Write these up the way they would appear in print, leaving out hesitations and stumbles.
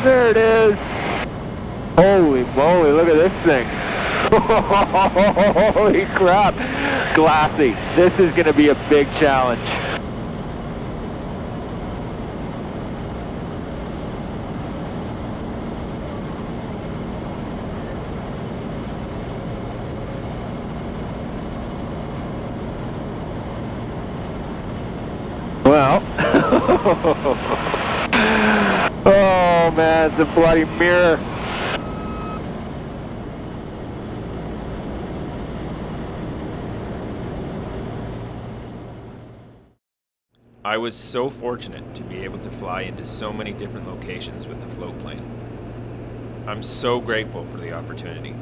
There it is. Holy moly, look at this thing. Holy crap. Glassy. This is going to be a big challenge. Well, oh man, it's a bloody mirror. I was so fortunate to be able to fly into so many different locations with the float plane. I'm so grateful for the opportunity.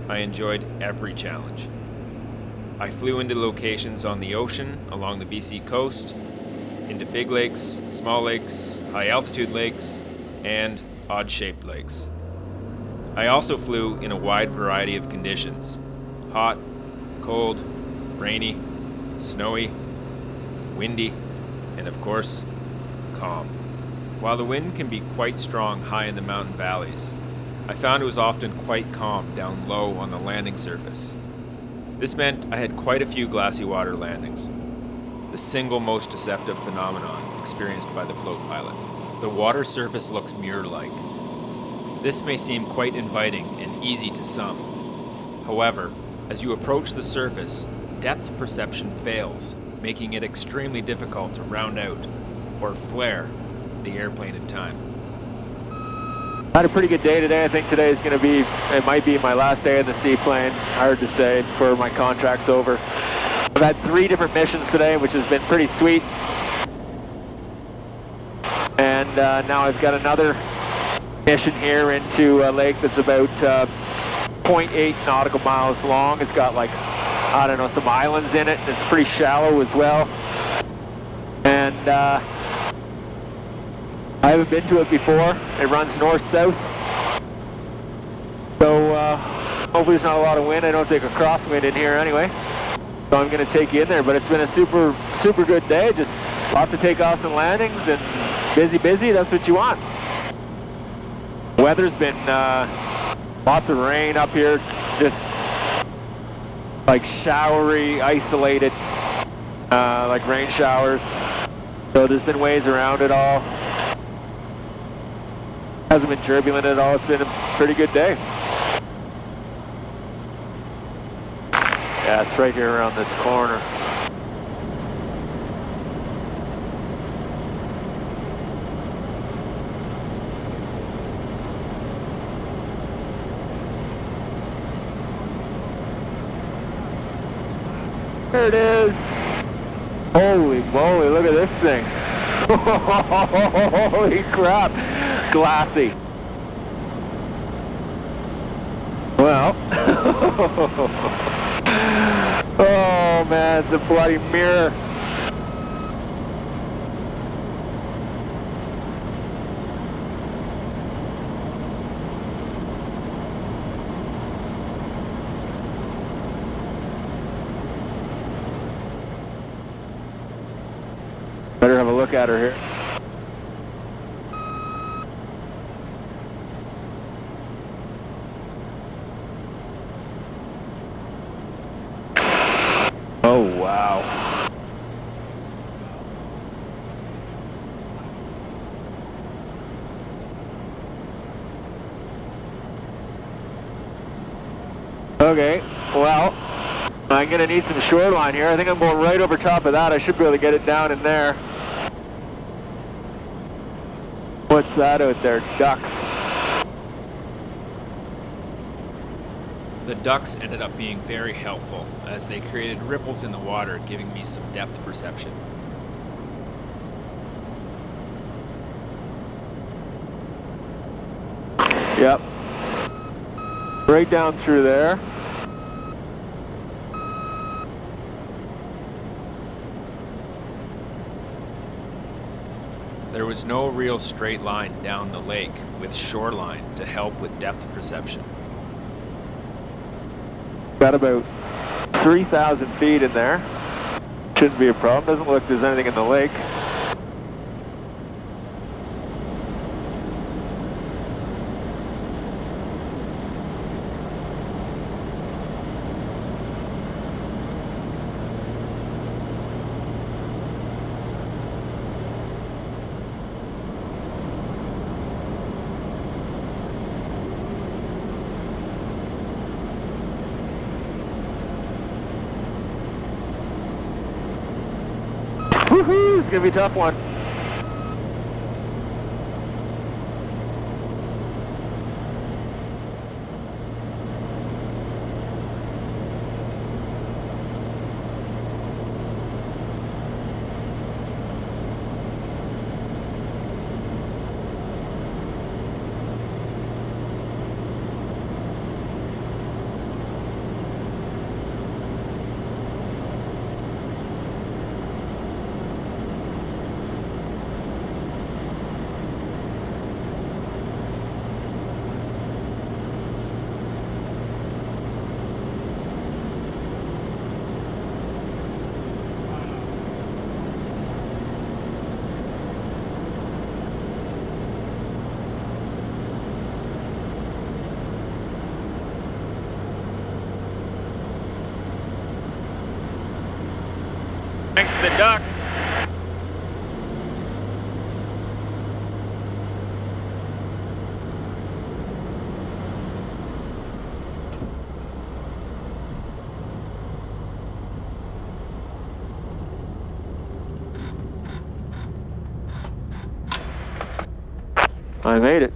I enjoyed every challenge. I flew into locations on the ocean, along the BC coast, into big lakes, small lakes, high altitude lakes, and odd-shaped lakes. I also flew in a wide variety of conditions: hot, cold, rainy, snowy, windy, and of course, calm. While the wind can be quite strong high in the mountain valleys, I found it was often quite calm down low on the landing surface. This meant I had quite a few glassy water landings, the single most deceptive phenomenon experienced by the float pilot. The water surface looks mirror-like. This may seem quite inviting and easy to some. However, as you approach the surface, depth perception fails, making it extremely difficult to round out or flare the airplane in time. Had a pretty good day today. I think today is going to be, it might be my last day in the seaplane. Hard to say before my contract's over. I've had 3 different missions today, which has been pretty sweet. And now I've got another mission here into a lake that's about 0.8 nautical miles long. It's got like, I don't know, some islands in it. It's pretty shallow as well. And I haven't been to it before. It runs north-south. So hopefully there's not a lot of wind. I don't take a crosswind in here anyway. So I'm going to take you in there. But it's been a super good day. Just lots of takeoffs and landings and busy. That's what you want. Weather's been lots of rain up here. Just like showery, isolated, like rain showers. So there's been ways around it all. Hasn't been turbulent at all. It's been a pretty good day. Yeah, it's right here around this corner. There it is. Holy moly, look at this thing. Holy crap. Glassy. Well. Oh man, it's a bloody mirror. Better have a look at her here. Oh, wow. Okay, well, I'm going to need some shoreline here. I think I'm going right over top of that. I should be able to get it down in there. What's that out there? Ducks. The ducks ended up being very helpful as they created ripples in the water, giving me some depth perception. Yep. Right down through there. There was no real straight line down the lake with shoreline to help with depth perception. Got about 3,000 feet in there. Shouldn't be a problem. Doesn't look like there's anything in the lake. Woohoo! It's gonna be a tough one. Thanks to the ducks. I made it.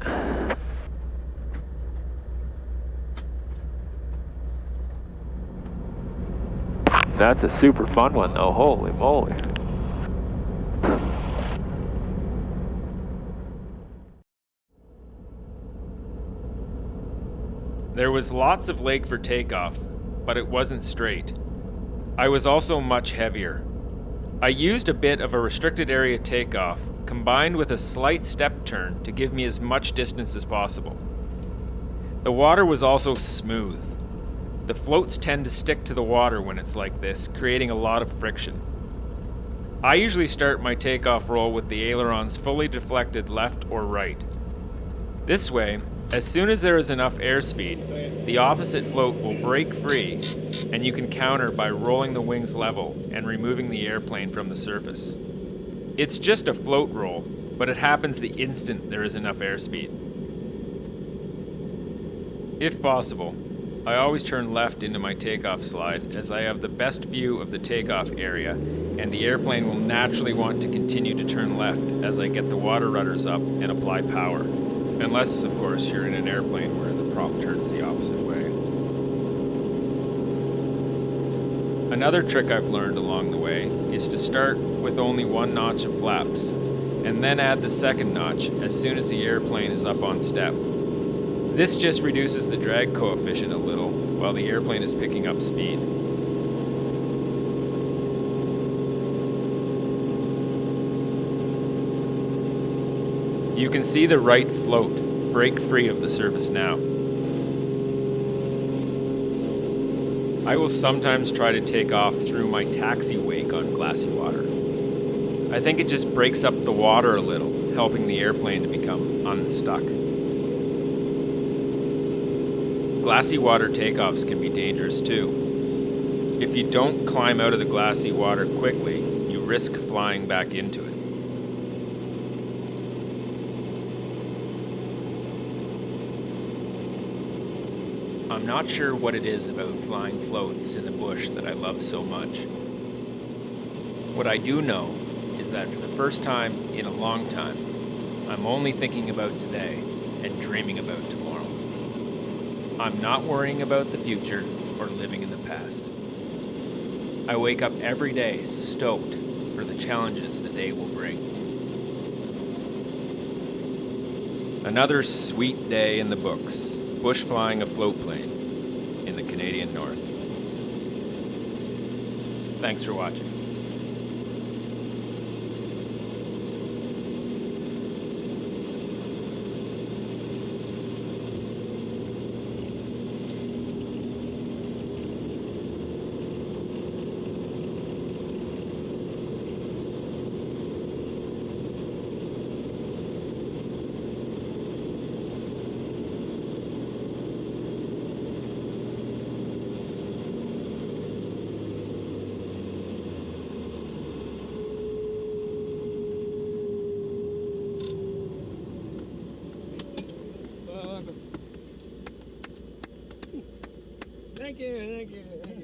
That's a super fun one though, holy moly. There was lots of lake for takeoff, but it wasn't straight. I was also much heavier. I used a bit of a restricted area takeoff, combined with a slight step turn to give me as much distance as possible. The water was also smooth. The floats tend to stick to the water when it's like this, creating a lot of friction. I usually start my takeoff roll with the ailerons fully deflected left or right. This way, as soon as there is enough airspeed, the opposite float will break free, and you can counter by rolling the wings level and removing the airplane from the surface. It's just a float roll, but it happens the instant there is enough airspeed. If possible, I always turn left into my takeoff slide as I have the best view of the takeoff area, and the airplane will naturally want to continue to turn left as I get the water rudders up and apply power. Unless, of course, you're in an airplane where the prop turns the opposite way. Another trick I've learned along the way is to start with only one notch of flaps, and then add the second notch as soon as the airplane is up on step. This just reduces the drag coefficient a little while the airplane is picking up speed. You can see the right float break free of the surface now. I will sometimes try to take off through my taxi wake on glassy water. I think it just breaks up the water a little, helping the airplane to become unstuck. Glassy water takeoffs can be dangerous too. If you don't climb out of the glassy water quickly, you risk flying back into it. I'm not sure what it is about flying floats in the bush that I love so much. What I do know is that for the first time in a long time, I'm only thinking about today and dreaming about tomorrow. I'm not worrying about the future or living in the past. I wake up every day stoked for the challenges the day will bring. Another sweet day in the books, bush flying a float plane in the Canadian North. Thanks for watching. Thank you, thank you.